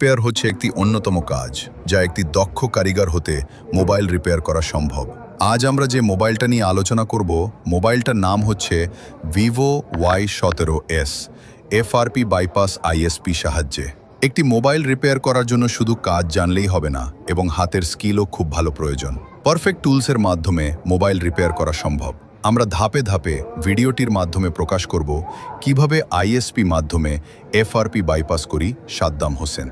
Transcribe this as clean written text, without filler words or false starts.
Repair হচ্ছে একটি অন্যতম কাজ যা একটি দক্ষ কারিগর হতে মোবাইল রিপেয়ার করা সম্ভব। আজ আমরা যে মোবাইলটা নিয়ে আলোচনা করব, মোবাইলটার নাম হচ্ছে Vivo Y17s FRP bypass ISP সাহায্যে। একটি মোবাইল রিপেয়ার করার জন্য শুধু কাজ জানলেই হবে না, এবং হাতের স্কিলও খুব ভালো প্রয়োজন। পারফেক্ট টুলসের মাধ্যমে মোবাইল রিপেয়ার করা সম্ভব। আমরা ধাপে ধাপে ভিডিওটির মাধ্যমে প্রকাশ করব কিভাবে ISP মাধ্যমে FRP বাইপাস করি সাদ্দাম হোসেন।